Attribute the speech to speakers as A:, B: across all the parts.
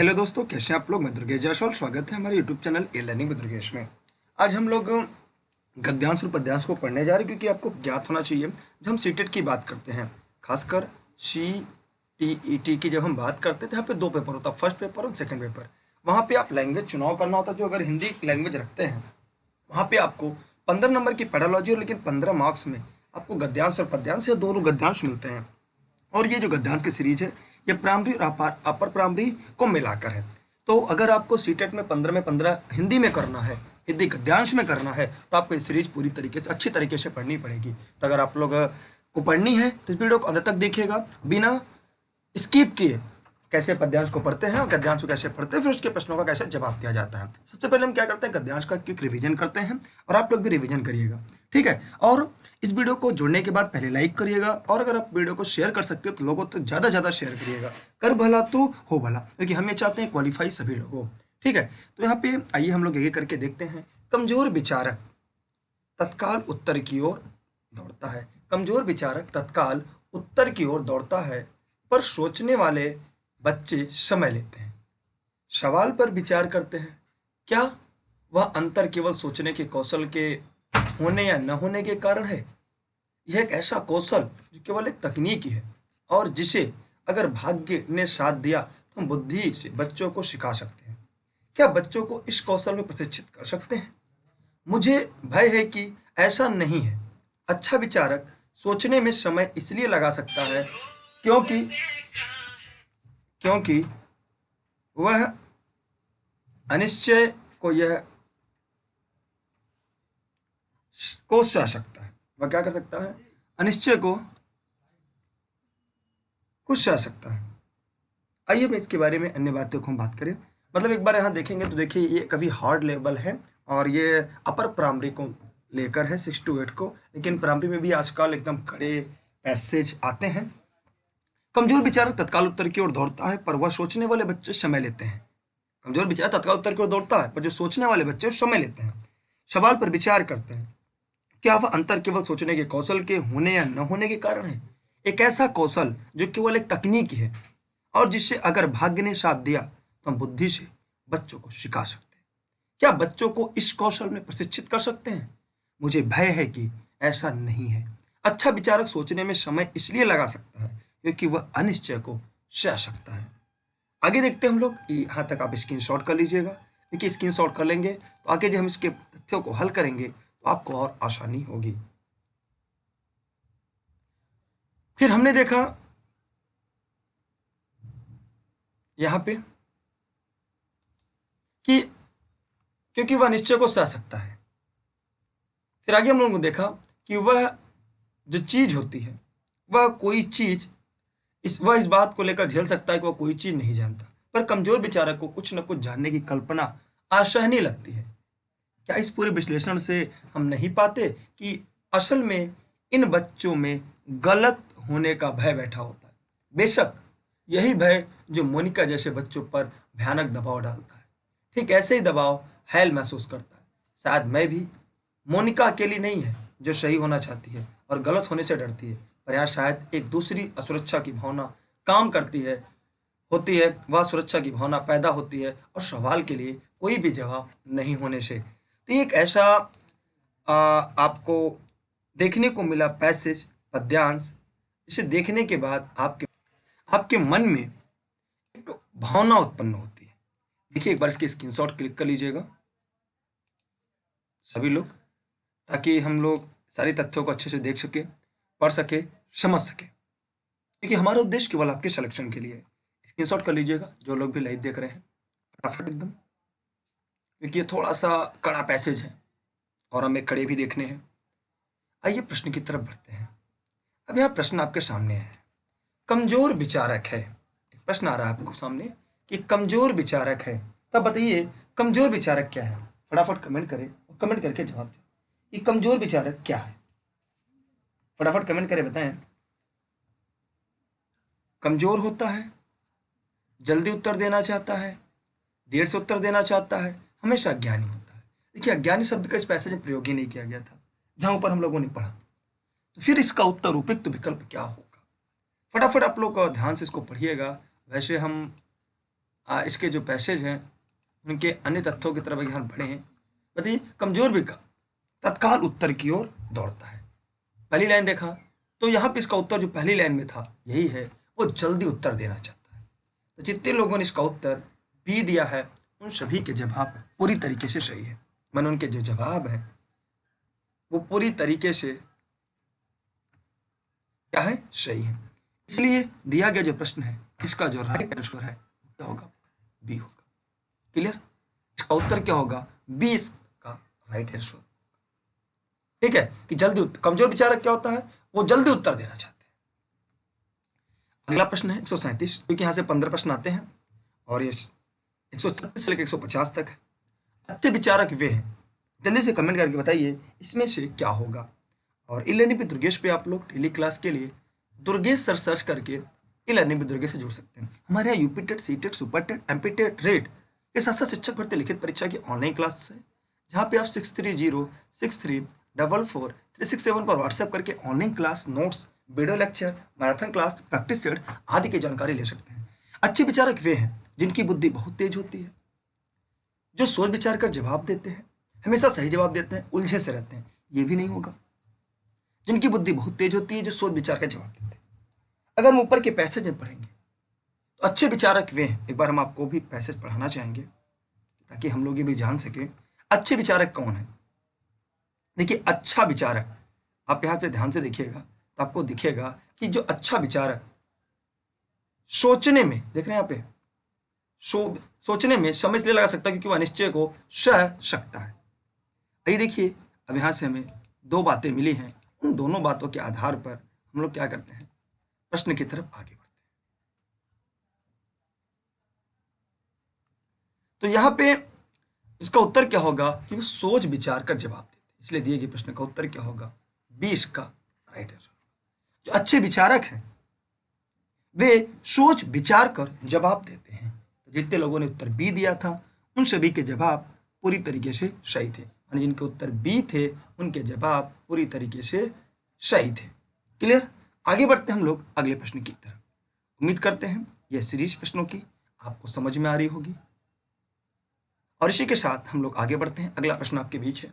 A: Hello दोस्तों, कैसे हैं आप लोग। मैं दुर्गेश जायसवाल, स्वागत है हमारे यूट्यूब चैनल ए लर्निंग में दुर्गेश में। आज हम लोग गद्यांश और पद्यांश को पढ़ने जा रहे हैं, क्योंकि आपको ज्ञात होना चाहिए जब हम सीटेट की बात करते हैं, खासकर CTET की जब हम बात करते हैं तो यहाँ पे दो पेपर होता है, फर्स्ट पेपर और सेकंड पेपर। वहाँ पे आप लैंग्वेज चुनाव करना होता है। जो अगर हिंदी लैंग्वेज रखते हैं वहाँ पे आपको 15 नंबर की पेडालॉजी और लेकिन 15 मार्क्स में आपको गद्यांश और पद्यांश या दोनों गद्यांश मिलते हैं। और ये जो गद्यांश की सीरीज है ये प्राइमरी और अपर प्राइमरी को मिलाकर है। तो अगर आपको सीटेट में 15 हिंदी में करना है, हिंदी गद्यांश में करना है, तो आपको ये सीरीज पूरी तरीके से अच्छी तरीके से पढ़नी पड़ेगी। तो अगर आप लोग को पढ़नी है तो इस वीडियो को अंत तक देखिएगा बिना स्किप किए। कैसे पद्यांश को पढ़ते हैं और गद्यांश को कैसे पढ़ते हैं, फिर उसके प्रश्नों का कैसे जवाब दिया जाता है। सबसे पहले हम क्या करते हैं, गद्यांश का क्विक रिवीजन करते हैं और आप लोग भी रिवीजन करिएगा, ठीक है। और इस वीडियो को जुड़ने के बाद पहले लाइक करिएगा, और अगर आप वीडियो को शेयर कर सकते हो तो लोगों तक ज़्यादा शेयर करिएगा। कर भला तो हो भला, क्योंकि हम ये चाहते हैं क्वालिफाई सभी लोग हो, ठीक है। तो यहाँ पे आइए हम लोग ये करके देखते हैं। कमजोर विचारक तत्काल उत्तर की ओर दौड़ता है। कमजोर विचारक तत्काल उत्तर की ओर दौड़ता है, पर सोचने वाले बच्चे समय लेते हैं, सवाल पर विचार करते हैं। क्या वह अंतर केवल सोचने के कौशल के होने या न होने के कारण है? यह एक ऐसा कौशल जो केवल एक तकनीक ही है, और जिसे अगर भाग्य ने साथ दिया तो हम बुद्धि से बच्चों को सिखा सकते हैं। क्या बच्चों को इस कौशल में प्रशिक्षित कर सकते हैं? मुझे भय है कि ऐसा नहीं है। अच्छा विचारक सोचने में समय इसलिए लगा सकता है क्योंकि क्योंकि वह अनिश्चय को सह सकता है। वह क्या कर सकता है? अनिश्चय को कुछ सह सकता है। आइए मैं इसके बारे में अन्य बातों को हम बात करें। मतलब एक बार यहाँ देखेंगे तो देखिए ये कभी हार्ड लेवल है और ये अपर प्राइमरी को लेकर है 6 to 8 को, लेकिन प्राइमरी में भी आजकल एकदम कड़े पैसेज आते हैं। कमजोर विचारक तत्काल उत्तर की ओर दौड़ता है, पर वह सोचने वाले बच्चे समय लेते हैं। कमजोर विचारक तत्काल उत्तर की ओर दौड़ता है, पर जो सोचने वाले बच्चे समय लेते हैं, सवाल पर विचार करते हैं। क्या वह अंतर केवल सोचने के कौशल के होने या न होने के कारण है? एक ऐसा कौशल जो केवल एक तकनीक है, और जिससे अगर भाग्य ने साथ दिया तो हम बुद्धि से बच्चों को सिखा सकते हैं। क्या बच्चों को इस कौशल में प्रशिक्षित कर सकते हैं? मुझे भय है कि ऐसा नहीं है। अच्छा विचारक सोचने में समय इसलिए लगा सकता है क्योंकि वह अनिश्चय को सह सकता है। आगे देखते हैं हम लोग। यहाँ तक आप स्क्रीनशॉट कर लीजिएगा, क्योंकि स्क्रीनशॉट कर लेंगे तो आगे जब हम इसके तथ्यों को हल करेंगे तो आपको और आसानी होगी। फिर हमने देखा यहाँ पे कि क्योंकि वह निश्चय को सह सकता है। फिर आगे हम लोगों ने देखा कि वह जो चीज होती है, वह कोई चीज वह इस बात को लेकर झेल सकता है कि वह कोई चीज नहीं जानता, पर कमजोर विचारक को कुछ न कुछ जानने की कल्पना असहनीय लगती है। क्या इस पूरे विश्लेषण से हम नहीं पाते कि असल में इन बच्चों में गलत होने का भय बैठा होता है? बेशक यही भय जो मोनिका जैसे बच्चों पर भयानक दबाव डालता है, ठीक ऐसे ही दबाव हैल महसूस करता है। शायद मैं भी, मोनिका अकेली नहीं है जो सही होना चाहती है और गलत होने से डरती है, पर यहाँ शायद एक दूसरी असुरक्षा की भावना काम करती है होती है। वह सुरक्षा की भावना पैदा होती है और सवाल के लिए कोई भी जवाब नहीं होने से। तो एक ऐसा आपको देखने को मिला पैसेज, पद्यांश, इसे देखने के बाद आपके आपके मन में एक भावना उत्पन्न होती है। देखिए एक बार इसकी स्क्रीनशॉट क्लिक कर लीजिएगा सभी लोग, ताकि हम लोग सारी तथ्यों को अच्छे से देख सके, पढ़ सके, समझ सके, क्योंकि हमारा उद्देश्य केवल आपके सिलेक्शन के लिए है। स्क्रीनशॉट कर लीजिएगा जो लोग भी लाइव देख रहे हैं, फटाफट एकदम, क्योंकि ये थोड़ा सा कड़ा पैसेज है और हमें कड़े भी देखने हैं। आइए प्रश्न की तरफ बढ़ते हैं। अब यह प्रश्न आपके सामने है, कमजोर विचारक है। एक प्रश्न आ रहा है आपको सामने कि कमजोर विचारक है, तब बताइए कमजोर विचारक क्या है। फटाफट कमेंट करें और कमेंट करके जवाब दें कि कमजोर विचारक क्या है। फटाफट कमेंट करें, बताएं। कमजोर होता है, जल्दी उत्तर देना चाहता है, देर से उत्तर देना चाहता है, हमेशा अज्ञानी होता है। देखिए अज्ञानी शब्द का इस पैसेज में प्रयोग ही नहीं किया गया था जहां ऊपर हम लोगों ने पढ़ा। तो फिर इसका उत्तर उपयुक्त विकल्प क्या होगा? फटाफट आप लोग ध्यान से इसको पढ़िएगा। वैसे हम इसके जो पैसेज हैं उनके अन्य तथ्यों की तरफ अगर हम बढ़े हैं, बताइए कमजोर विकल्प तत्काल उत्तर की ओर दौड़ता है। पहली लाइन देखा तो यहाँ पे इसका उत्तर जो पहली लाइन में था यही है, वो जल्दी उत्तर देना चाहता है। तो जितने लोगों ने इसका उत्तर बी दिया है उन सभी के जवाब पूरी तरीके से सही है। मैंने उनके जो जवाब है वो पूरी तरीके से क्या है, सही है। इसलिए दिया गया जो प्रश्न है इसका जो राइट आंसर है क्या होगा, बी होगा। क्लियर, इसका उत्तर क्या होगा, बी इसका राइट आंसर। ठीक है कि जल्दी कमजोर विचारक क्या होता है, वो जल्दी उत्तर देना चाहते हैं। अगला प्रश्न है 137, क्योंकि यहाँ से 15 प्रश्न आते हैं और ये 136 से लेकर 150 तक है। अच्छे विचारक वे हैं, जल्दी से कमेंट करके बताइए इसमें से क्या होगा। और ई लर्निंग विद दुर्गेश पे आप लोग डेली क्लास के लिए दुर्गेश सर सर्च करके ई लर्निंग विद दुर्गेश से जुड़ सकते हैं। हमारे यहाँ UP TET, C TET, super TET, MP TET, REET के साथ साथ शिक्षक भर्ती लिखित परीक्षा की ऑनलाइन क्लास है, जहाँ पे आप 6306344367 पर व्हाट्सएप करके online class, notes, video lecture, marathon class, practice set आदि की जानकारी ले सकते हैं। अच्छे विचारक वे हैं जिनकी बुद्धि बहुत तेज होती है, जो सोच विचार कर जवाब देते हैं, हमेशा सही जवाब देते हैं, उलझे से रहते हैं ये भी नहीं होगा। जिनकी बुद्धि बहुत तेज होती है, जो सोच विचार का जवाब देते हैं। अगर हम ऊपर के पैसेज में पढ़ेंगे तो अच्छे विचारक वे हैं, एक बार हम आपको भी पैसेज पढ़ाना चाहेंगे ताकि हम लोग ये भी जान सके अच्छे विचारक कौन है। देखिए अच्छा विचारक, आप यहाँ पे ध्यान से देखिएगा तो आपको दिखेगा कि जो अच्छा विचारक सोचने में, देख रहे हैं यहाँ पे, सोचने में समय इसलिए लगा सकता है क्योंकि वह अनिश्चय को सह सकता है। आइए देखिए, अब यहाँ से हमें दो बातें मिली हैं, उन दोनों बातों के आधार पर हम लोग क्या करते हैं, प्रश्न की तरफ आगे बढ़ते हैं। तो यहाँ पे इसका उत्तर क्या होगा कि वो सोच विचार कर जवाब देते हैं, इसलिए दिए गए प्रश्न का उत्तर क्या होगा, बी इसका राइट आंसर। जो अच्छे विचारक हैं वे सोच विचार कर जवाब देते हैं। तो जितने लोगों ने उत्तर बी दिया था उन सभी के जवाब पूरी तरीके से सही थे, यानी जिनके उत्तर बी थे उनके जवाब पूरी तरीके से सही थे। क्लियर, आगे बढ़ते हैं हम लोग अगले प्रश्न की तरफ। उम्मीद करते हैं यह सीरीज प्रश्नों की आपको समझ में आ रही होगी और इसी के साथ हम लोग आगे बढ़ते हैं। अगला प्रश्न आपके बीच है,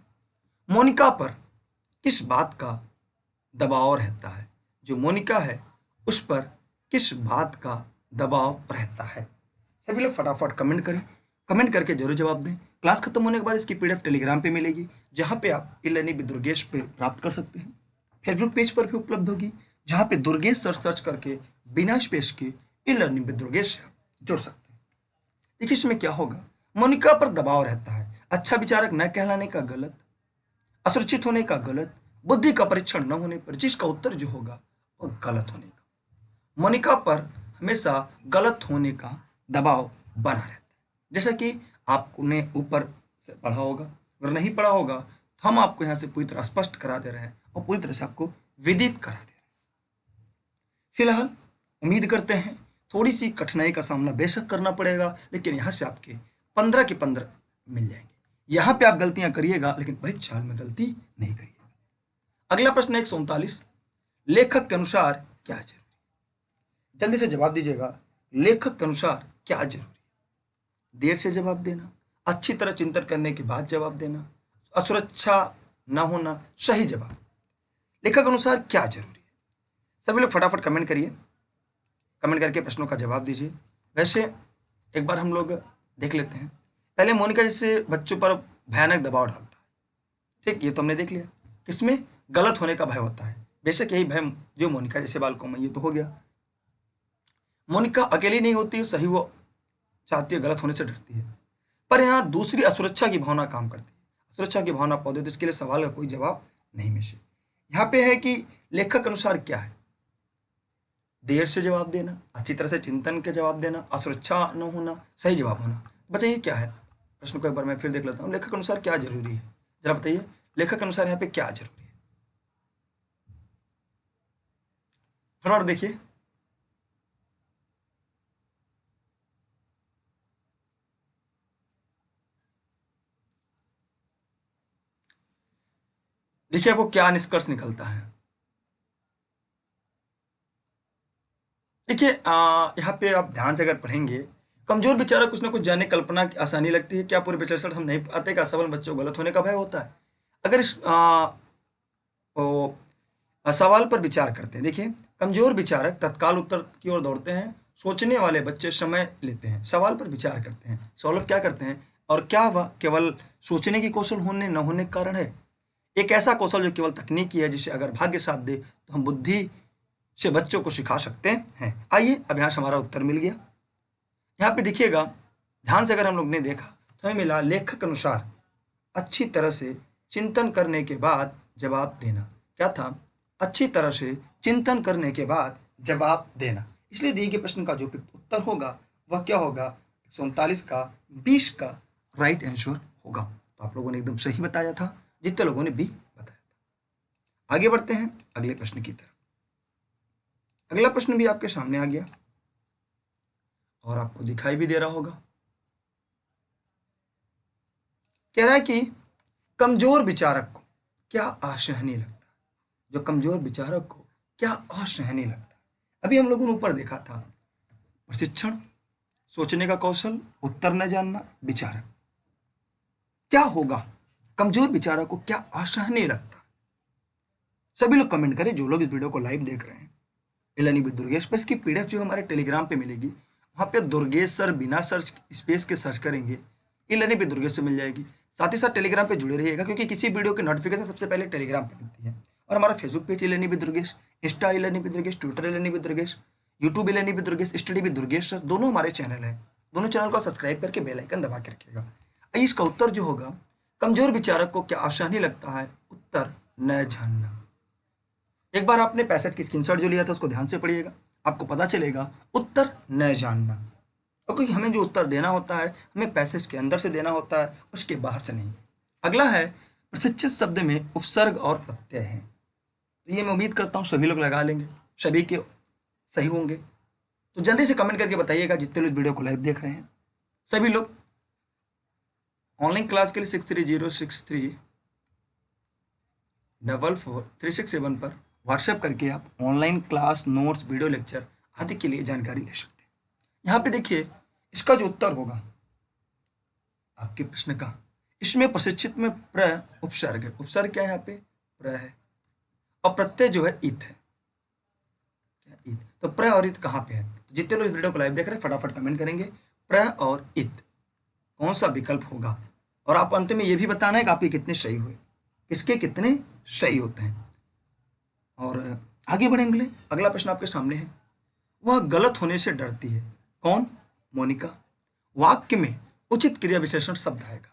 A: मोनिका पर किस बात का दबाव रहता है। जो मोनिका है उस पर किस बात का दबाव रहता है। सभी लोग फटाफट कमेंट करें, कमेंट करके जरूर जवाब दें। क्लास खत्म होने के बाद इसकी पीडीएफ टेलीग्राम पे मिलेगी, जहां पे आप ई लर्निंग विद दुर्गेश पे प्राप्त कर सकते हैं। फेसबुक पेज पर भी उपलब्ध होगी, जहां पे दुर्गेश सर्च करके बिना स्पेस के ई लर्निंग विद दुर्गेश से आप जुड़ सकते हैं। देखिए इसमें क्या होगा, मोनिका पर दबाव रहता है, अच्छा विचारक न कहलाने का गलत, असुरक्षित होने का गलत, बुद्धि का परीक्षण न होने पर, जिसका उत्तर जो होगा वो गलत होने का। मोनिका पर हमेशा गलत होने का दबाव बना रहता है। जैसा कि आपने ऊपर से पढ़ा होगा, अगर नहीं पढ़ा होगा तो हम आपको यहाँ से पूरी तरह स्पष्ट करा दे रहे हैं और पूरी तरह से आपको विदित करा दे रहे हैं। फिलहाल उम्मीद करते हैं थोड़ी सी कठिनाई का सामना बेशक करना पड़ेगा, लेकिन यहाँ से आपके 15 के 15 मिल जाएंगे। यहाँ पे आप गलतियां करिएगा लेकिन परीक्षा में गलती नहीं करिएगा। अगला प्रश्न 139, लेखक के अनुसार क्या जरूरी। जल्दी से जवाब दीजिएगा, लेखक के अनुसार क्या जरूरी। देर से जवाब देना, अच्छी तरह चिंतन करने के बाद जवाब देना, असुरक्षा ना होना, सही जवाब। लेखक के अनुसार क्या जरूरी है। सभी लोग फटाफट कमेंट करिए, कमेंट करके प्रश्नों का जवाब दीजिए। वैसे एक बार हम लोग देख लेते हैं, पहले मोनिका जैसे बच्चों पर भयानक दबाव डालता है, ठीक, ये तो हमने देख लिया। किसमें गलत होने का भय होता है, बेशक यही भय जो मोनिका जैसे बालकों में, ये तो हो गया। मोनिका अकेली नहीं होती, सही वो चाहती है, गलत होने से डरती है। पर यहाँ दूसरी असुरक्षा की भावना काम करती है, असुरक्षा की भावना पौधे, तो इसके लिए सवाल का कोई जवाब नहीं में से। यहाँ पे है कि लेखक के अनुसार क्या है, देर से जवाब देना, अच्छी तरह से चिंतन के जवाब देना, असुरक्षा न होना, सही जवाब होना। बताइए क्या है प्रश्न को एक बार मैं फिर देख लेता हूँ, लेखक के अनुसार क्या जरूरी है, जरा बताइए लेखक के अनुसार यहाँ पे क्या जरूरी है। फटाफट देखिए, देखिए आपको क्या निष्कर्ष निकलता है। देखिए यहाँ पे आप ध्यान से अगर पढ़ेंगे कमजोर विचारक कुछ ना कुछ जानने कल्पना की आसानी लगती है। क्या पूरे विश्लेषण हम नहीं पाते? का सवाल बच्चों को गलत होने का भय होता है? अगर इस सवाल पर विचार करते हैं, देखिए कमजोर विचारक तत्काल उत्तर की ओर दौड़ते हैं, सोचने वाले बच्चे समय लेते हैं, सवाल पर विचार करते हैं, सॉल्व क्या करते हैं, और क्या वह केवल सोचने की कौशल होने न होने के कारण है? एक ऐसा कौशल जो केवल तकनीकी है, जिसे अगर भाग्य साथ दे तो हम बुद्धि से बच्चों को सिखा सकते हैं। आइए अब यहाँ से हमारा उत्तर मिल गया। यहाँ पे देखिएगा ध्यान से, अगर हम लोग ने देखा तो हमें मिला लेखक अनुसार अच्छी तरह से चिंतन करने के बाद जवाब देना। क्या था? अच्छी तरह से चिंतन करने के बाद जवाब देना। इसलिए दिए गए प्रश्न का जो उत्तर होगा वह क्या होगा? 139 का 20 का राइट आंसर होगा। तो आप लोगों ने एकदम सही बताया था, जितने लोगों ने बी बताया था। आगे बढ़ते हैं अगले प्रश्न की तरफ। अगला प्रश्न भी आपके सामने आ गया और आपको दिखाई भी दे रहा होगा। कह रहा है कि कमजोर विचारक को क्या असहनीय लगता है? जो कमजोर विचारक को क्या असहनीय लगता है? अभी हम लोगों ने ऊपर देखा था प्रशिक्षण, सोचने का कौशल, उत्तर न जानना, विचारक। क्या होगा? कमजोर विचारक को क्या असहनीय लगता है? सभी लोग कमेंट करें जो लोग इस वीडियो को लाइव देख रहे हैं। इलानी विद दुर्गेश पर इसकी पीडीएफ जो हमारे टेलीग्राम पे मिलेगी, वहाँ पे दुर्गेश सर बिना सर्च स्पेस के सर्च करेंगे, इलानी विद दुर्गेश पे मिल जाएगी। साथ ही साथ टेलीग्राम पे जुड़े रहिएगा, क्योंकि किसी वीडियो की नोटिफिकेशन सबसे पहले टेलीग्राम पे मिलती है। और हमारा फेसबुक पेज इलानी विद दुर्गेश, इंस्टा इलानी विद दुर्गेश, ट्विटर इलानी विद दुर्गेश, यूट्यूब इलानी with Durgesh, study with Durgesh sir, दोनों हमारे चैनल हैं। दोनों चैनल को सब्सक्राइब करके बेल आइकन दबा के रखिएगा। इसका उत्तर जो होगा, कमजोर विचारक को क्या असहनीय लगता है? उत्तर न जानना। एक बार आपने पैसेज की स्क्रीनशॉट जो लिया था उसको ध्यान से पढ़िएगा, आपको पता चलेगा उत्तर न जानना। और क्योंकि हमें जो उत्तर देना होता है, हमें पैसेज के अंदर से देना होता है, उसके बाहर से नहीं। अगला है प्रशिक्षित शब्द में उपसर्ग और प्रत्यय है। तो ये मैं उम्मीद करता हूँ सभी लोग लगा लेंगे, सभी के सही होंगे। तो जल्दी से कमेंट करके बताइएगा जितने लोग वीडियो को लाइव देख रहे हैं। सभी लोग ऑनलाइन क्लास के लिए 6306344367 पर व्हाट्सएप करके आप online class, notes, video lecture आदि के लिए जानकारी ले सकते हैं। यहाँ पे देखिए इसका जो उत्तर होगा आपके प्रश्न का, इसमें प्रशिक्षित में प्र उपसर्ग है। उपसर्ग क्या है? यहाँ पे प्र है, और प्रत्यय जो है इत है। क्या इत? तो प्र और इत कहाँ पे है? तो जितने लोग वीडियो को लाइव देख रहे हैं फटाफट कमेंट करेंगे प्र और इत कौन सा विकल्प होगा। और आप अंत में ये भी बताना है कि आपके कितने सही हुए, किसके कितने सही होते हैं। और आगे बढ़ेंगे। अगला प्रश्न आपके सामने है, वह गलत होने से डरती है। कौन? मोनिका। वाक्य में उचित क्रिया विशेषण शब्द आएगा।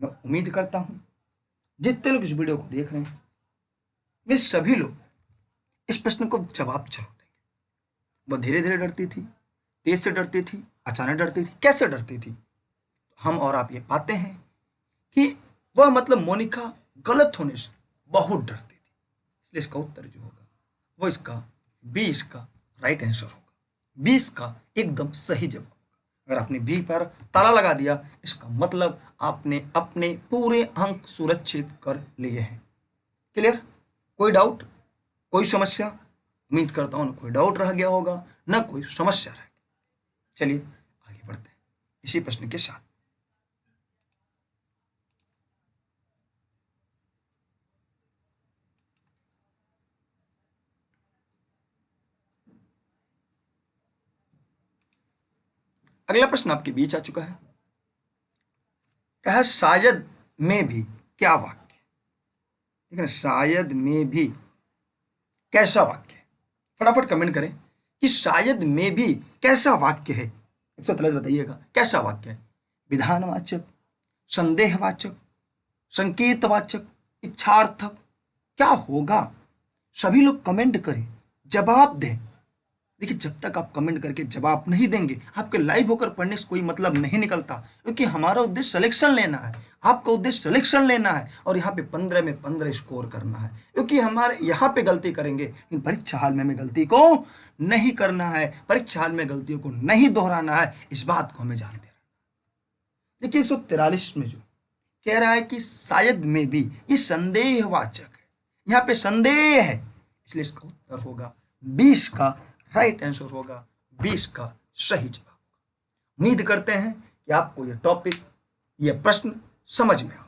A: मैं उम्मीद करता हूं जितने लोग इस वीडियो को देख रहे हैं वे सभी लोग इस प्रश्न को जवाब जरूर देंगे। वह धीरे धीरे डरती थी, तेज से डरती थी, अचानक डरती थी, कैसे डरती थी? हम और आप ये पाते हैं कि वह मतलब मोनिका गलत होने से बहुत डरती थी। इसलिए इसका उत्तर जो होगा वो इसका 20 का राइट आंसर होगा। 20 का एकदम सही जवाब। अगर आपने बी पर ताला लगा दिया, इसका मतलब आपने अपने पूरे अंक सुरक्षित कर लिए हैं। क्लियर? कोई डाउट, कोई समस्या? उम्मीद करता हूं ना कोई डाउट रह गया होगा, ना कोई समस्या रह गई। चलिए आगे बढ़ते हैं इसी प्रश्न के साथ। अगला प्रश्न आपके बीच आ चुका है। कहा शायद में भी क्या वाक्य? ठीक है ना, शायद में भी कैसा वाक्य है? फटाफट कमेंट करें कि शायद में भी कैसा वाक्य है। 143 बताइएगा कैसा वाक्य है? विधानवाचक, संदेहवाचक, संकेतवाचक, इच्छार्थक, क्या होगा? सभी लोग कमेंट करें, जवाब दें। देखिए जब तक आप कमेंट करके जवाब नहीं देंगे, आपके लाइव होकर पढ़ने से कोई मतलब नहीं निकलता, क्योंकि हमारा उद्देश्य सिलेक्शन लेना है, आपका उद्देश्य सिलेक्शन लेना है, और यहाँ पे 15 में 15 स्कोर करना है। क्योंकि हमारे यहाँ पे गलती करेंगे लेकिन परीक्षा हाल में हमें गलती को नहीं करना है, परीक्षा हाल में गलतियों को नहीं दोहराना है, इस बात को हमें जानते रहना। देखिए 143 में जो कह रहा है कि शायद में भी, ये संदेहवाचक है, यहाँ पे संदेह है, इसलिए इसका उत्तर होगा 20 का राइट आंसर होगा, 20 का सही जवाब। उम्मीद करते हैं कि आपको यह टॉपिक, यह प्रश्न समझ में आओ।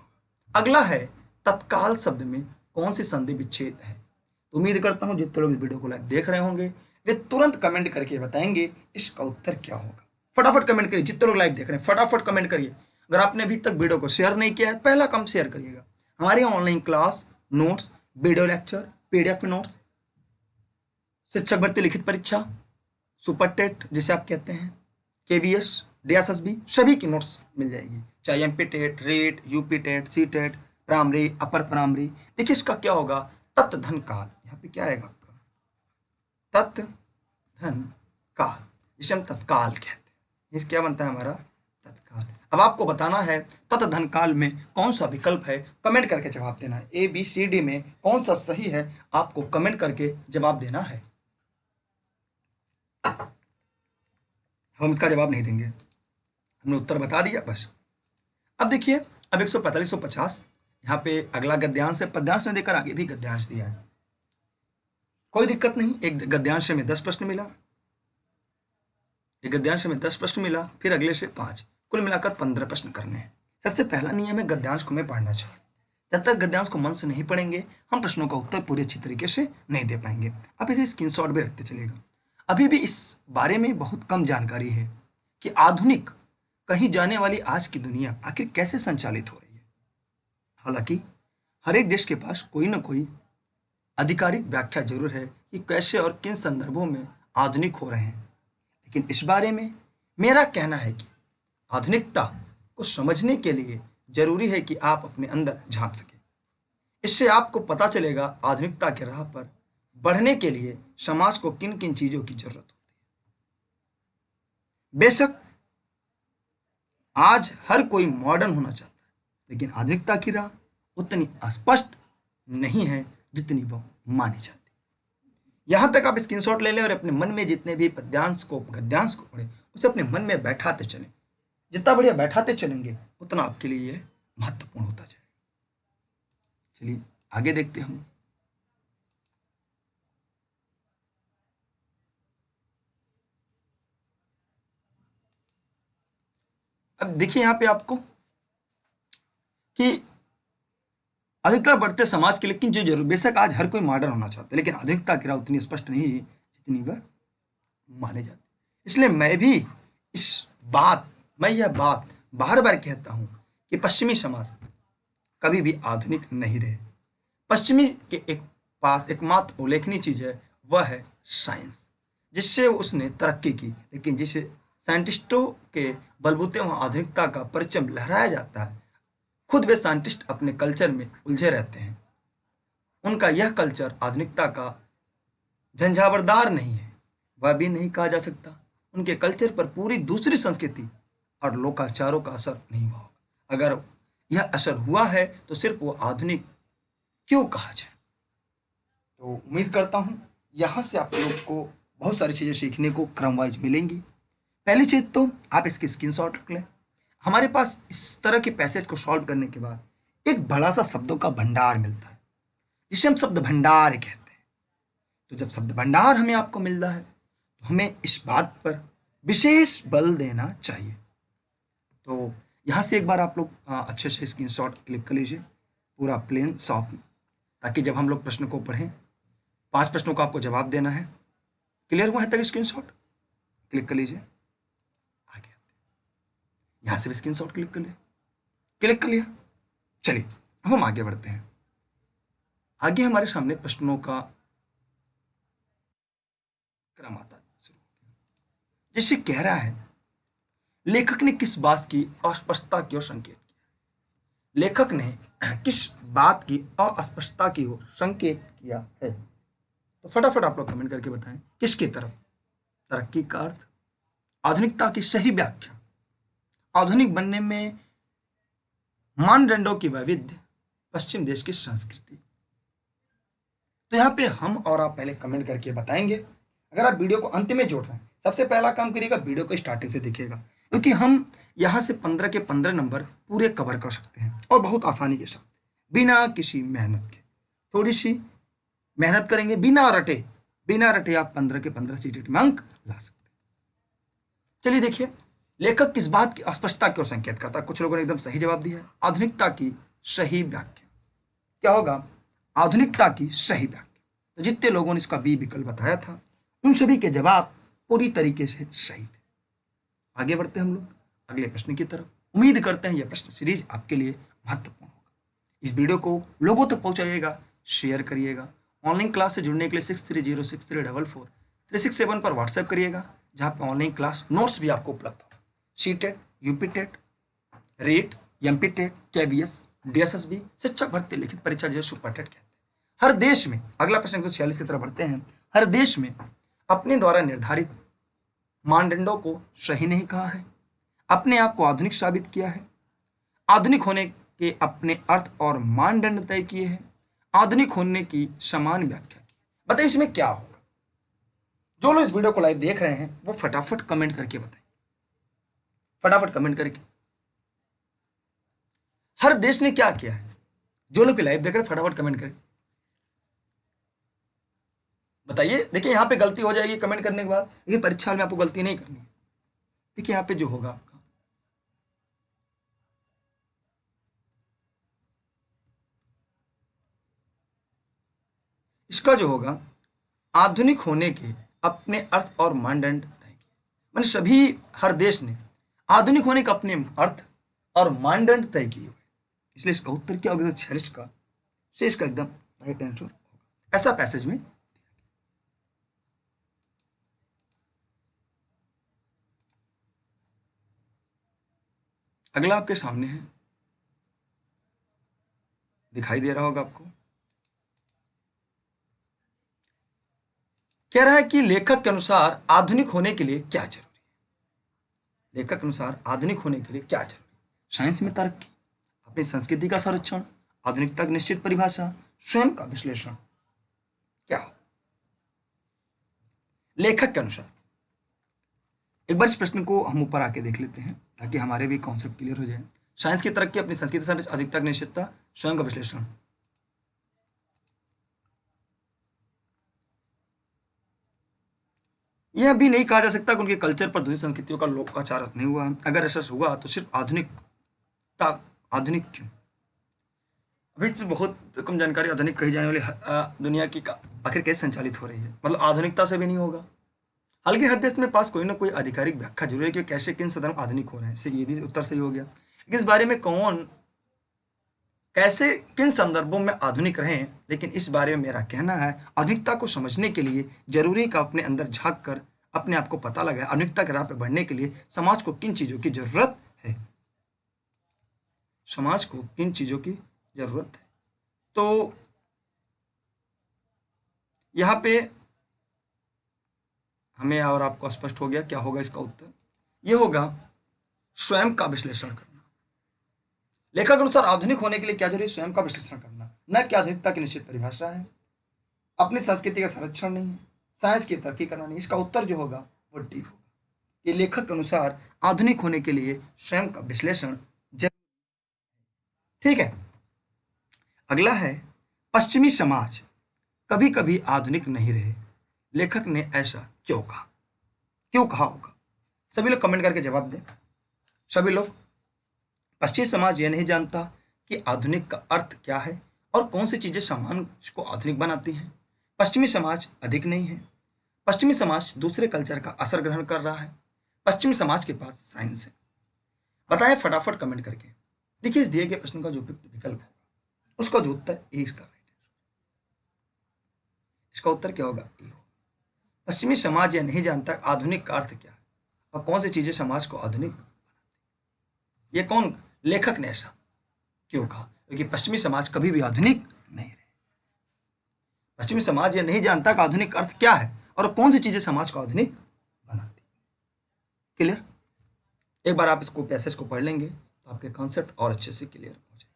A: अगला है तत्काल शब्द में कौन सी संधि विच्छेद है। तो उम्मीद करता हूं जितने लोग इस वीडियो को लाइव देख रहे होंगे वे तुरंत कमेंट करके बताएंगे इसका उत्तर क्या होगा। फटाफट कमेंट करिए, जितने लोग लाइव देख रहे हैं फटाफट कमेंट करिए। अगर आपने अभी तक वीडियो को शेयर नहीं किया है, पहला काम शेयर करिएगा। हमारे online class, notes, video lecture, PDF notes, शिक्षक भर्ती लिखित परीक्षा, सुपर टेट जिसे आप कहते हैं, केवीएस, डीएसएसबी, सभी की नोट्स मिल जाएगी, चाहे MP TET, REET, UP TET, C TET, primary, upper primary. देखिए इसका क्या होगा, तत् धन काल, यहाँ पे क्या आएगा आपका, तत् धन काल, जिसे हम तत्काल कहते हैं। इस क्या बनता है हमारा तत्काल। अब आपको बताना है तत् धन काल में कौन सा विकल्प है, कमेंट करके जवाब देना है। ए बी सी डी में कौन सा सही है, आपको कमेंट करके जवाब देना है। हम इसका जवाब नहीं देंगे, हमने उत्तर बता दिया बस। अब देखिए, अब 145 150 यहाँ पे अगला गद्यांश है, पद्यांश ने देकर आगे भी गद्यांश दिया है, कोई दिक्कत नहीं। एक गद्यांश में 10 प्रश्न मिला, एक गद्यांश में 10 प्रश्न मिला, फिर अगले से 5, कुल मिलाकर 15 प्रश्न करने हैं। सबसे पहला नियम है गद्यांश को हमें पढ़ना चाहिए। जब तक गद्यांश को मन से नहीं पढ़ेंगे हम प्रश्नों का उत्तर पूरी अच्छी तरीके से नहीं दे पाएंगे। आप इसे स्क्रीनशॉट भी रखते चलेगा। अभी भी इस बारे में बहुत कम जानकारी है कि आधुनिक कहीं जाने वाली आज की दुनिया आखिर कैसे संचालित हो रही है। हालांकि हर एक देश के पास कोई ना कोई आधिकारिक व्याख्या जरूर है कि कैसे और किन संदर्भों में आधुनिक हो रहे हैं, लेकिन इस बारे में मेरा कहना है कि आधुनिकता को समझने के लिए जरूरी है कि आप अपने अंदर झांक सकें। इससे आपको पता चलेगा आधुनिकता के राह पर बढ़ने के लिए समाज को किन किन चीजों की जरूरत होती है। बेशक आज हर कोई मॉडर्न होना चाहता है, लेकिन आधुनिकता की राह उतनी स्पष्ट नहीं है जितनी वो मानी जाती। यहां तक आप स्क्रीनशॉट ले लें और अपने मन में जितने भी पद्यांश को, गद्यांश को पढ़े, उसे अपने मन में बैठाते चलें। जितना बढ़िया बैठाते चलेंगे उतना आपके लिए यह महत्वपूर्ण होता जाएगा। चलिए आगे देखते हैं। अब देखिए यहाँ पे आपको कि आधुनिकता बढ़ते समाज के लिए किन चीजों जरूर, बेशक आज हर कोई मॉडर्न होना चाहता है, लेकिन आधुनिकता की राह उतनी स्पष्ट नहीं है जितनी वह माने जाती। इसलिए मैं यह बात बार बार कहता हूं कि पश्चिमी समाज कभी भी आधुनिक नहीं रहे। पश्चिमी के पास एकमात्र उल्लेखनीय चीज है वह है साइंस, जिससे उसने तरक्की की, लेकिन जिसे साइंटिस्टों के बलबूते वहां आधुनिकता का परचम लहराया जाता है, खुद वे साइंटिस्ट अपने कल्चर में उलझे रहते हैं। उनका यह कल्चर आधुनिकता का झंझावरदार नहीं है, वह भी नहीं कहा जा सकता। उनके कल्चर पर पूरी दूसरी संस्कृति और लोकाचारों का असर नहीं हुआ। अगर यह असर हुआ है तो सिर्फ वो आधुनिक क्यों कहा जाए। तो उम्मीद करता हूं यहां से आप लोग को बहुत सारी चीजें सीखने को क्रम वाइज मिलेंगी। पहली चीज तो आप इसकी स्क्रीनशॉट रख लें। हमारे पास इस तरह के पैसेज को सॉल्व करने के बाद एक बड़ा सा शब्दों का भंडार मिलता है, जिसे हम शब्द भंडार कहते हैं। तो जब शब्द भंडार हमें आपको मिल रहा है तो हमें इस बात पर विशेष बल देना चाहिए। तो यहाँ से एक बार आप लोग अच्छे से स्क्रीनशॉट क्लिक कर लीजिए, पूरा प्लेन सॉफ्ट, ताकि जब हम लोग प्रश्न को पढ़ें 5 प्रश्नों का आपको जवाब देना है। क्लियर हुआ है तक स्क्रीनशॉट क्लिक कर लीजिए। आगे यहाँ से भी स्क्रीनशॉट क्लिक कर लिया। चलिए अब हम आगे बढ़ते हैं। आगे हमारे सामने प्रश्नों का क्रम आता है, जिससे कह रहा है लेखक ने किस बात की अस्पष्टता की ओर संकेत किया। लेखक ने किस बात की अस्पष्टता की ओर संकेत किया है। तो फटाफट आप लोग कमेंट करके बताएं किसकी तरफ। तरक्की का अर्थ, आधुनिकता की सही व्याख्या, आधुनिक बनने में मानदंडों की वैविध्य, पश्चिम देश की संस्कृति। तो यहाँ पे हम और आप पहले कमेंट करके बताएंगे। अगर आप वीडियो को अंत में जोड़ रहे हैं, सबसे पहला काम करिएगा वीडियो को स्टार्टिंग से देखिएगा, क्योंकि हम यहाँ से 15 के 15 नंबर पूरे कवर कर सकते हैं और बहुत आसानी के साथ, बिना किसी मेहनत के। थोड़ी सी मेहनत करेंगे, बिना रटे आप 15 के 15 सीटेट में अंक ला सकते हैं। चलिए देखिए लेखक किस बात की अस्पष्टता की ओर संकेत करता है? कुछ लोगों ने एकदम सही जवाब दिया है, आधुनिकता की सही व्याख्या। क्या होगा? आधुनिकता की सही व्याख्या। तो जितने लोगों ने इसका बी विकल्प बताया था, उन सभी के जवाब पूरी तरीके से सही थे। आगे बढ़ते हैं हम लोग अगले प्रश्न की तरफ। उम्मीद करते हैं यह प्रश्न सीरीज आपके लिए महत्वपूर्ण होगा। इस वीडियो को लोगों तक पहुंचाइएगा, शेयर करिएगा। ऑनलाइन क्लास से जुड़ने के लिए 6306343667 पर व्हाट्सएप करिएगा, जहां पर ऑनलाइन क्लास नोट्स भी आपको उपलब्ध हो। CTET, UPTET, REET, MPTET, KVS, DSSB, शिक्षक भर्ती लिखित परीक्षा जैसे सुपर टेट कहते हैं। हर देश में, अगला प्रश्न 146 की तरफ बढ़ते हैं, हर देश में अपने द्वारा निर्धारित मानदंडों को सही नहीं कहा है, अपने आप को आधुनिक साबित किया है, आधुनिक होने के अपने अर्थ और मानदंड तय किए हैं, आधुनिक होने की समान व्याख्या की। बताइए इसमें क्या होगा? जो लोग इस वीडियो को लाइव देख रहे हैं वो फटाफट कमेंट करके बताएं, फटाफट कमेंट करके। हर देश ने क्या किया है? जो लोग लाइव देख रहे हैं फटाफट कमेंट करें, बताइए। देखिए यहाँ पे गलती हो जाएगी कमेंट करने के बाद, लेकिन परीक्षा में आपको गलती नहीं करनी है। देखिए यहाँ पे जो होगा आपका, इसका जो होगा, आधुनिक होने के अपने अर्थ और मानदंड तय किए। मैंने सभी, हर देश ने आधुनिक होने के अपने अर्थ और मानदंड तय किए हुए, इसलिए इसका उत्तर क्या होगा? 46 का शेष का एकदम राइट आंसर होगा। ऐसा पैसेज में। अगला आपके सामने है, दिखाई दे रहा होगा आपको। कह रहा है कि लेखक के अनुसार आधुनिक होने के लिए क्या जरूरी है? लेखक के अनुसार आधुनिक होने के लिए क्या जरूरी है? साइंस में तरक्की, अपनी संस्कृति का संरक्षण, आधुनिकता की निश्चित परिभाषा, स्वयं का विश्लेषण। क्या हो? लेखक के अनुसार एक बार इस प्रश्न को हम ऊपर आके देख लेते हैं ताकि हमारे भी कॉन्सेप्ट क्लियर हो जाए। साइंस की तरक्की, अपनी संस्कृति, आधुनिकता की निश्चितता, स्वयं का विश्लेषण। यह भी नहीं कहा जा सकता कि उनके कल्चर पर दूसरी संस्कृतियों का लोकाचार नहीं हुआ। अगर ऐसा हुआ तो सिर्फ आधुनिकता, आधुनिक क्यों? अभी तो बहुत कम जानकारी आधुनिक कही जाने वाली दुनिया की आखिर कैसे संचालित हो रही है, मतलब आधुनिकता से भी नहीं होगा। हालांकि हर देश में पास कोई ना कोई आधिकारिक व्याख्या जरूर है कि कैसे किन सदन आधुनिक हो रहे हैं, ये भी उत्तर सही हो गया। इस बारे में कौन कैसे किन संदर्भों में आधुनिक रहें, लेकिन इस बारे में मेरा कहना है आधुनिकता को समझने के लिए जरूरी का अपने अंदर झांक कर अपने आप को पता लगा, आधुनिकता के राह पर बढ़ने के लिए समाज को किन चीजों की जरूरत है, समाज को किन चीजों की जरूरत है। तो यहाँ पे हमें और आपको स्पष्ट हो गया क्या होगा इसका उत्तर। यह होगा स्वयं का विश्लेषण करना। लेखक के अनुसार आधुनिक होने के लिए क्या जरूरी? स्वयं का विश्लेषण करना, न कि आधुनिकता की निश्चित परिभाषा है, अपनी संस्कृति का संरक्षण नहीं है, साइंस की तरक्की करना नहीं। इसका उत्तर जो होगा वो डी होगा। ये लेखक के अनुसार आधुनिक होने के लिए स्वयं का विश्लेषण जरूरी। ठीक है, अगला है, पश्चिमी समाज कभी कभी आधुनिक नहीं रहे, लेखक ने ऐसा क्यों कहा? क्यों कहा होगा? सभी लोग कमेंट करके जवाब दें। सभी लोग। पश्चिमी समाज यह नहीं जानता कि आधुनिक का अर्थ क्या है और कौन सी चीजें समाज को आधुनिक बनाती हैं। पश्चिमी समाज अधिक नहीं है, पश्चिमी समाज दूसरे कल्चर का असर ग्रहण कर रहा है, पश्चिमी समाज के पास साइंस है। बताएं फटाफट कमेंट करके। देखिए इस दिए गए प्रश्न का जो विकल्प होगा उसका जो उत्तर ए इसका राइट है। इसका उत्तर क्या होगा? ए होगा। पश्चिमी समाज यह नहीं जानता आधुनिक का अर्थ क्या है और कौन सी चीजें समाज को आधुनिक बनाती। ये कौन? लेखक ने ऐसा क्यों कहा? क्योंकि पश्चिमी समाज कभी भी आधुनिक नहीं रहे। पश्चिमी समाज यह नहीं जानता कि आधुनिक अर्थ क्या है और कौन सी चीजें समाज को आधुनिक बनाती। क्लियर? एक बार आप इसको पैसेज को पढ़ लेंगे तो आपके कॉन्सेप्ट और अच्छे से क्लियर हो जाएंगे।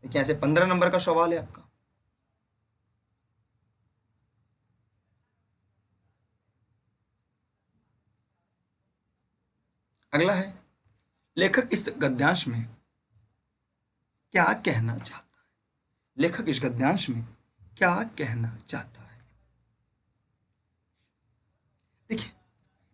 A: देखिए ऐसे 15 नंबर का सवाल है आपका। अगला है, लेखक इस गद्यांश में क्या कहना चाहता है? लेखक इस गद्यांश में क्या कहना चाहता है? देखिए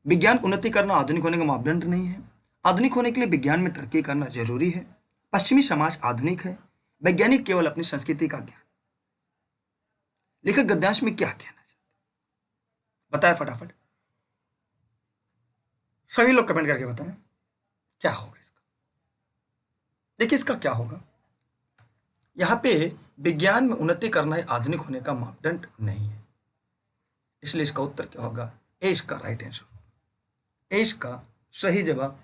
A: विज्ञान उन्नति करना आधुनिक होने का मापदंड नहीं है। आधुनिक होने के लिए विज्ञान में तरक्की करना जरूरी है। पश्चिमी समाज आधुनिक है, वैज्ञानिक केवल अपनी संस्कृति का ज्ञान। लेखक गद्यांश में क्या कहना चाहते हैं बताएं फटाफट, सभी लोग कमेंट करके बताएं क्या होगा इसका। देखिए इसका क्या होगा, यहां पे विज्ञान में उन्नति करना है आधुनिक होने का मापदंड नहीं है, इसलिए इसका उत्तर क्या होगा, ए इसका राइट आंसर। ए इसका सही जवाब होगा।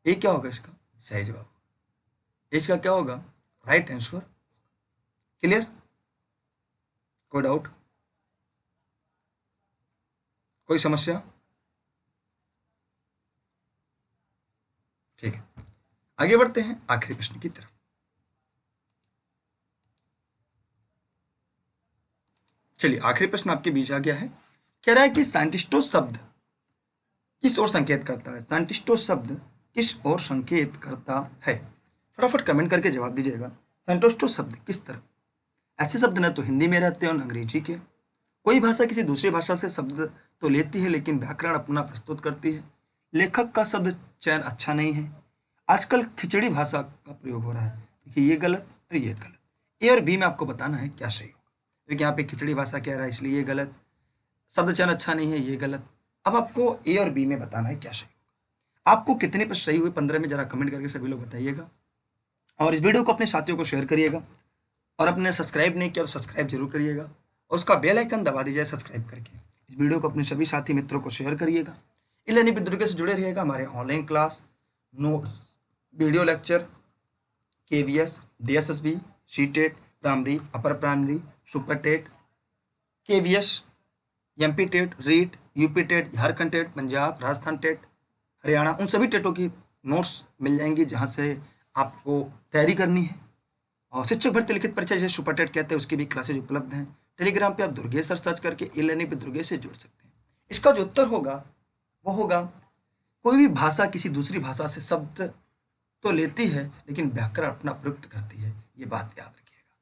A: ए क्या होगा इसका सही जवाब। ए इसका क्या होगा राइट आंसर। क्लियर, कोई डाउट, कोई समस्या? ठीक है, आगे बढ़ते हैं आखिरी प्रश्न की तरफ। चलिए आखिरी प्रश्न आपके बीच आ गया है। कह रहा है कि साइंटिस्टो शब्द किस ओर संकेत करता है। साइंटिस्टो शब्द किस ओर संकेत करता है, फटाफट कमेंट करके जवाब दीजिएगा। साइंटिस्टो शब्द किस तरह, ऐसे शब्द न तो हिंदी में रहते हैं और अंग्रेजी के। कोई भाषा किसी दूसरी भाषा से शब्द तो लेती है लेकिन व्याकरण अपना प्रस्तुत करती है। लेखक का शब्द चयन अच्छा नहीं है। आजकल खिचड़ी भाषा का प्रयोग हो रहा है। देखिए ये गलत और ये गलत। ए और बी में आपको बताना है क्या सही होगा, क्योंकि यहाँ पे खिचड़ी भाषा कह रहा है इसलिए ये गलत। शब्द चयन अच्छा नहीं है, ये गलत। अब आपको ए और बी में बताना है क्या सही होगा। आपको कितने प्रश्न सही हुए 15 में जरा कमेंट करके सभी लोग बताइएगा। और इस वीडियो को अपने साथियों को शेयर करिएगा, और अपने सब्सक्राइब नहीं किया तो सब्सक्राइब जरूर करिएगा, और उसका बेल आइकन दबा दीजिए सब्सक्राइब करके। इस वीडियो को अपने सभी साथी मित्रों को शेयर करिएगा। ई-लर्निंग विद दुर्गेश से जुड़े रहिएगा। हमारे online class, note, video lecture, KVS, DSSB, CTET, primary, upper primary, super TET, KVS, MP TET, REET, UP TET, Jharkhand TET, Punjab, Rajasthan TET, Haryana, उन सभी टेटों की नोट्स मिल जाएंगी जहां से आपको तैयारी करनी है। और शिक्षक भर्ती लिखित परीक्षा जैसे सुपर टेट कहते हैं उसकी भी क्लासेज उपलब्ध हैं। टेलीग्राम पे आप दुर्गेश सर सर्च करके ई-लर्निंग पे दुर्गेश से जुड़ सकते हैं। इसका जो उत्तर होगा वो होगा, कोई भी भाषा किसी दूसरी भाषा से शब्द तो लेती है लेकिन व्याकरण अपना प्रयुक्त करती है, ये बात याद रखिएगा।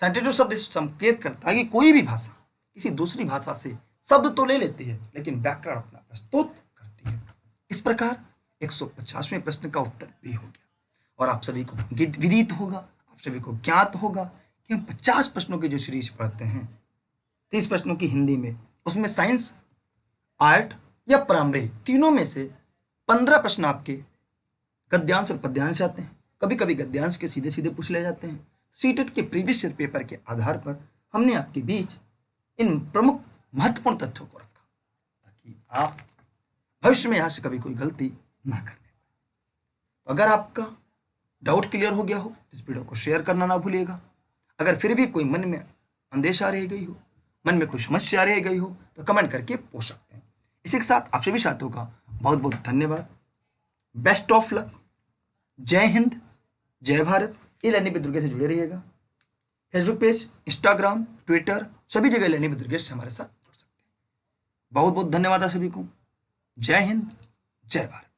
A: साइंटिस्टो शब्द संकेत करता है कि कोई भी भाषा किसी दूसरी भाषा से शब्द तो ले लेती है लेकिन व्याकरण अपना प्रस्तुत करती है। इस प्रकार 150वें प्रश्न का उत्तर भी हो गया, और आप सभी को विदित होगा, आप सभी को ज्ञात होगा कि हम 50 प्रश्नों की जो सीरीज पढ़ते हैं, 30 प्रश्नों की हिंदी में, उसमें साइंस, आर्ट या प्राइमरी तीनों में से 15 प्रश्न आपके गद्यांश और पद्यांश आते हैं। कभी कभी गद्यांश के सीधे सीधे पूछ ले जाते हैं। सीटेट के प्रीवियस ईयर पेपर के आधार पर हमने आपके बीच इन प्रमुख महत्वपूर्ण तथ्यों को रखा ताकि आप भविष्य में यहां से कभी कोई गलती ना करने पाए। तो अगर आपका डाउट क्लियर हो गया हो तो इस वीडियो को शेयर करना ना भूलिएगा। अगर फिर भी कोई मन में अंदेशा रह गई हो, मन में कोई समस्या रह गई हो तो कमेंट करके पूछ सकते हैं। इसी के साथ आप सभी साथियों का बहुत बहुत धन्यवाद। Best of luck. जय हिंद, जय भारत। ई-लर्निंग विद दुर्गेश से जुड़े रहिएगा। फेसबुक पेज, इंस्टाग्राम, ट्विटर, सभी जगह ई-लर्निंग विद दुर्गेश से हमारे साथ जुड़ सकते हैं। बहुत बहुत धन्यवाद आप सभी को। जय हिंद, जय भारत।